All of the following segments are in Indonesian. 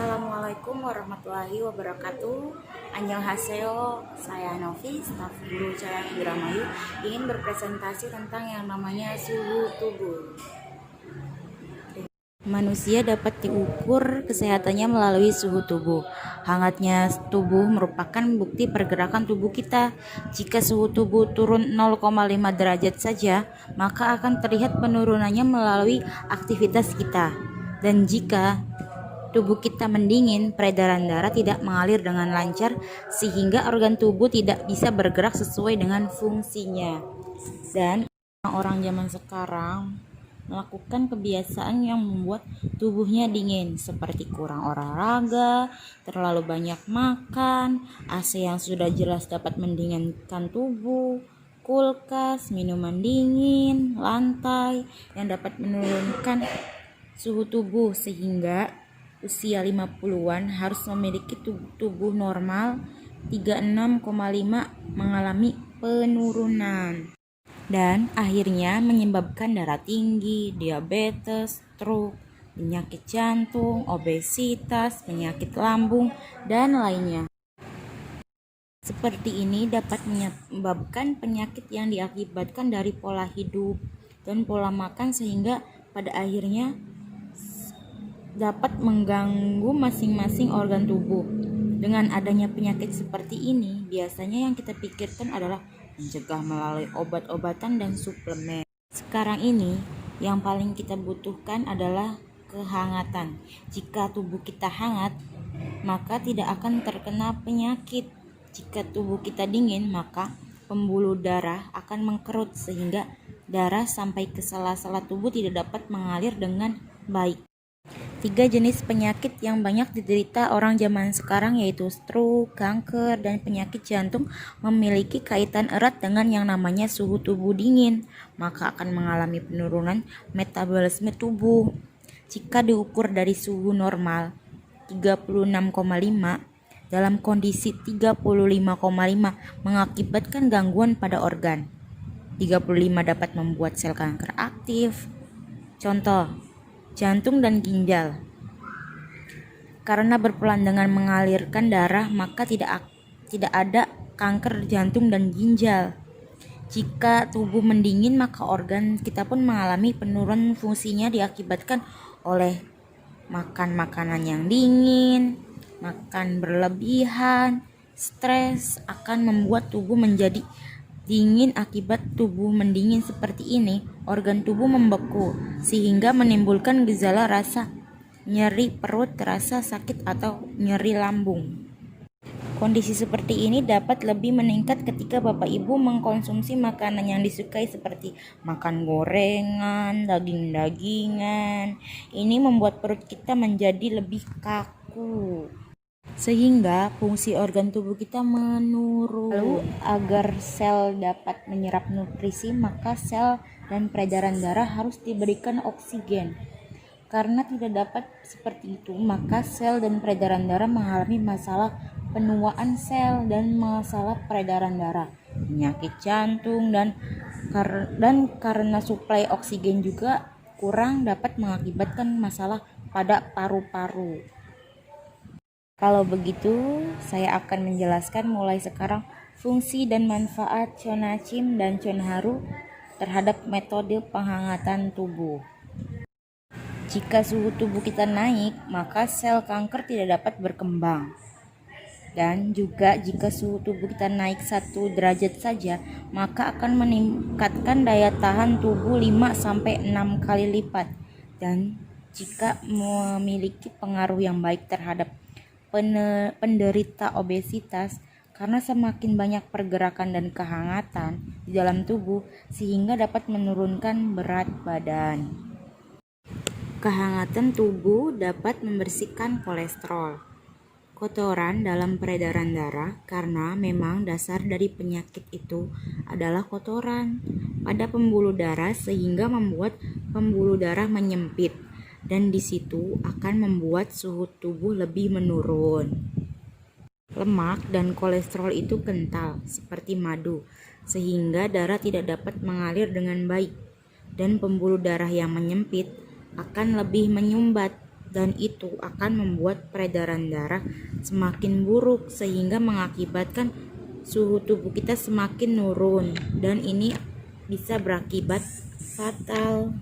Assalamualaikum warahmatullahi wabarakatuh. Annyeonghaseyo, saya Novi, staf guru Cahaya Indramayu, ingin berpresentasi tentang yang namanya suhu tubuh. Manusia dapat diukur kesehatannya melalui suhu tubuh. Hangatnya tubuh merupakan bukti pergerakan tubuh kita. Jika suhu tubuh turun 0,5 derajat saja, maka akan terlihat penurunannya melalui aktivitas kita. Dan jika tubuh kita mendingin, peredaran darah tidak mengalir dengan lancar sehingga organ tubuh tidak bisa bergerak sesuai dengan fungsinya. Dan orang zaman sekarang melakukan kebiasaan yang membuat tubuhnya dingin, seperti kurang olahraga, terlalu banyak makan, AC yang sudah jelas dapat mendinginkan tubuh, kulkas, minuman dingin, lantai yang dapat menurunkan suhu tubuh, sehingga usia 50-an harus memiliki tubuh normal 36,5 mengalami penurunan dan akhirnya menyebabkan darah tinggi, diabetes, stroke, penyakit jantung, obesitas, penyakit lambung, dan lainnya. Seperti ini dapat menyebabkan penyakit yang diakibatkan dari pola hidup dan pola makan sehingga pada akhirnya dapat mengganggu masing-masing organ tubuh. Dengan adanya penyakit seperti ini, biasanya yang kita pikirkan adalah mencegah melalui obat-obatan dan suplemen. Sekarang ini, yang paling kita butuhkan adalah kehangatan. Jika tubuh kita hangat, maka tidak akan terkena penyakit. Jika tubuh kita dingin, maka pembuluh darah akan mengkerut sehingga darah sampai ke sela-sela tubuh tidak dapat mengalir dengan baik. 3 jenis penyakit yang banyak diderita orang zaman sekarang yaitu stroke, kanker, dan penyakit jantung memiliki kaitan erat dengan yang namanya suhu tubuh dingin, maka akan mengalami penurunan metabolisme tubuh. Jika diukur dari suhu normal 36,5 dalam kondisi 35,5 mengakibatkan gangguan pada organ. 35 dapat membuat sel kanker aktif. Contoh, jantung dan ginjal. Karena berperan dengan mengalirkan darah, maka tidak ada kanker jantung dan ginjal. Jika tubuh mendingin, maka organ kita pun mengalami penurunan fungsinya diakibatkan oleh makan makanan yang dingin, makan berlebihan, stres akan membuat tubuh menjadi dingin. Akibat tubuh mendingin seperti ini, organ tubuh membeku sehingga menimbulkan gejala rasa nyeri perut, rasa sakit atau nyeri lambung. Kondisi seperti ini dapat lebih meningkat ketika Bapak Ibu mengkonsumsi makanan yang disukai seperti makan gorengan, daging-dagingan. Ini membuat perut kita menjadi lebih kaku sehingga fungsi organ tubuh kita menurun. Lalu agar sel dapat menyerap nutrisi, maka sel dan peredaran darah harus diberikan oksigen. Karena tidak dapat seperti itu, maka sel dan peredaran darah mengalami masalah penuaan sel dan masalah peredaran darah, penyakit jantung, dan karena suplai oksigen juga kurang dapat mengakibatkan masalah pada paru-paru. Kalau begitu, saya akan menjelaskan mulai sekarang fungsi dan manfaat Chonachim dan Chonharu terhadap metode penghangatan tubuh. Jika suhu tubuh kita naik, maka sel kanker tidak dapat berkembang. Dan juga jika suhu tubuh kita naik 1 derajat saja, maka akan meningkatkan daya tahan tubuh 5-6 kali lipat. Dan jika memiliki pengaruh yang baik terhadap penderita obesitas, karena semakin banyak pergerakan dan kehangatan di dalam tubuh sehingga dapat menurunkan berat badan. Kehangatan tubuh dapat membersihkan kolesterol, kotoran dalam peredaran darah, karena memang dasar dari penyakit itu adalah kotoran pada pembuluh darah sehingga membuat pembuluh darah menyempit dan di situ akan membuat suhu tubuh lebih menurun. Lemak dan kolesterol itu kental seperti madu sehingga darah tidak dapat mengalir dengan baik dan pembuluh darah yang menyempit akan lebih menyumbat dan itu akan membuat peredaran darah semakin buruk sehingga mengakibatkan suhu tubuh kita semakin menurun dan ini bisa berakibat fatal.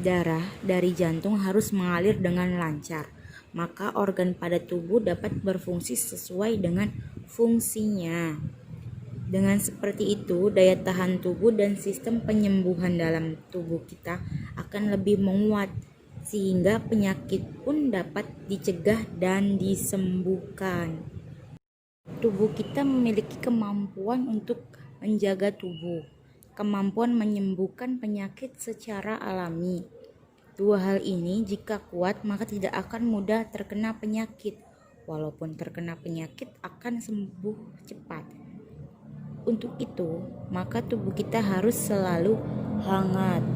Darah dari jantung harus mengalir dengan lancar, maka organ pada tubuh dapat berfungsi sesuai dengan fungsinya. Dengan seperti itu, daya tahan tubuh dan sistem penyembuhan dalam tubuh kita akan lebih menguat, sehingga penyakit pun dapat dicegah dan disembuhkan. Tubuh kita memiliki kemampuan untuk menjaga tubuh, kemampuan menyembuhkan penyakit secara alami. Dua hal ini jika kuat maka tidak akan mudah terkena penyakit. Walaupun terkena penyakit akan sembuh cepat. Untuk itu, maka tubuh kita harus selalu hangat.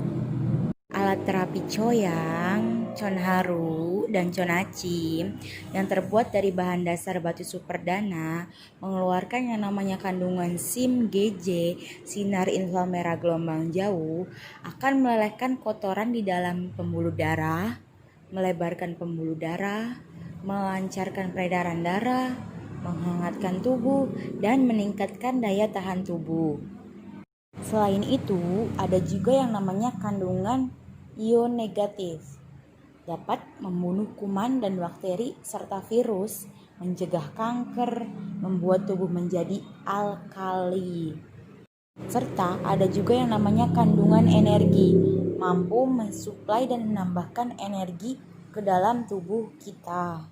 Alat terapi Choyang, Chonharu, dan Chonachim yang terbuat dari bahan dasar batu superdana mengeluarkan yang namanya kandungan SIM-GJ, sinar inframerah gelombang jauh, akan melelehkan kotoran di dalam pembuluh darah, melebarkan pembuluh darah, melancarkan peredaran darah, menghangatkan tubuh, dan meningkatkan daya tahan tubuh. Selain itu, ada juga yang namanya kandungan ion negatif. Dapat membunuh kuman dan bakteri serta virus, mencegah kanker, membuat tubuh menjadi alkali. Serta ada juga yang namanya kandungan energi, mampu mensuplai dan menambahkan energi ke dalam tubuh kita.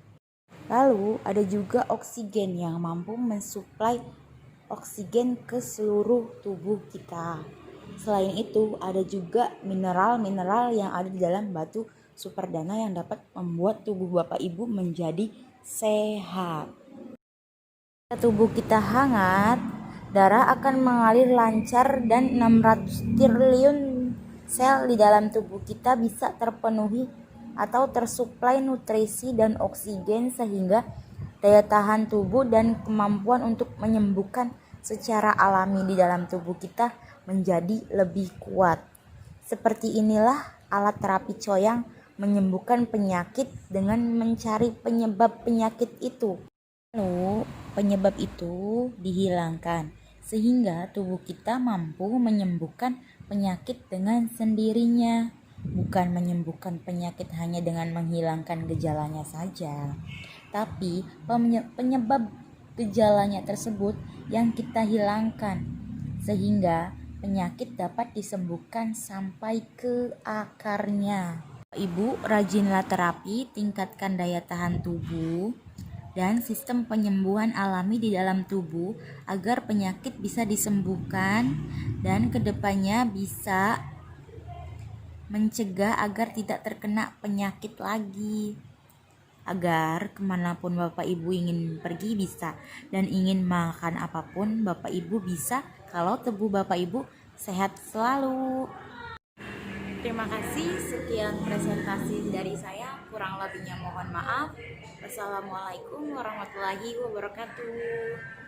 Lalu ada juga oksigen yang mampu mensuplai oksigen ke seluruh tubuh kita. Selain itu, ada juga mineral-mineral yang ada di dalam batu superdana yang dapat membuat tubuh Bapak Ibu menjadi sehat. Jika tubuh kita hangat, darah akan mengalir lancar dan 600 triliun sel di dalam tubuh kita bisa terpenuhi atau tersuplai nutrisi dan oksigen sehingga daya tahan tubuh dan kemampuan untuk menyembuhkan secara alami di dalam tubuh kita menjadi lebih kuat. Seperti inilah alat terapi Choyang menyembuhkan penyakit dengan mencari penyebab penyakit itu. Lalu penyebab itu dihilangkan sehingga tubuh kita mampu menyembuhkan penyakit dengan sendirinya. Bukan menyembuhkan penyakit hanya dengan menghilangkan gejalanya saja, tapi penyebab gejalanya tersebut yang kita hilangkan sehingga penyakit dapat disembuhkan sampai ke akarnya. Ibu, rajinlah terapi, tingkatkan daya tahan tubuh dan sistem penyembuhan alami di dalam tubuh agar penyakit bisa disembuhkan dan kedepannya bisa mencegah agar tidak terkena penyakit lagi. Agar kemanapun Bapak Ibu ingin pergi bisa, dan ingin makan apapun Bapak Ibu bisa kalau tubuh Bapak Ibu sehat selalu. Terima kasih, sekian presentasi dari saya, kurang lebihnya mohon maaf. Wassalamualaikum warahmatullahi wabarakatuh.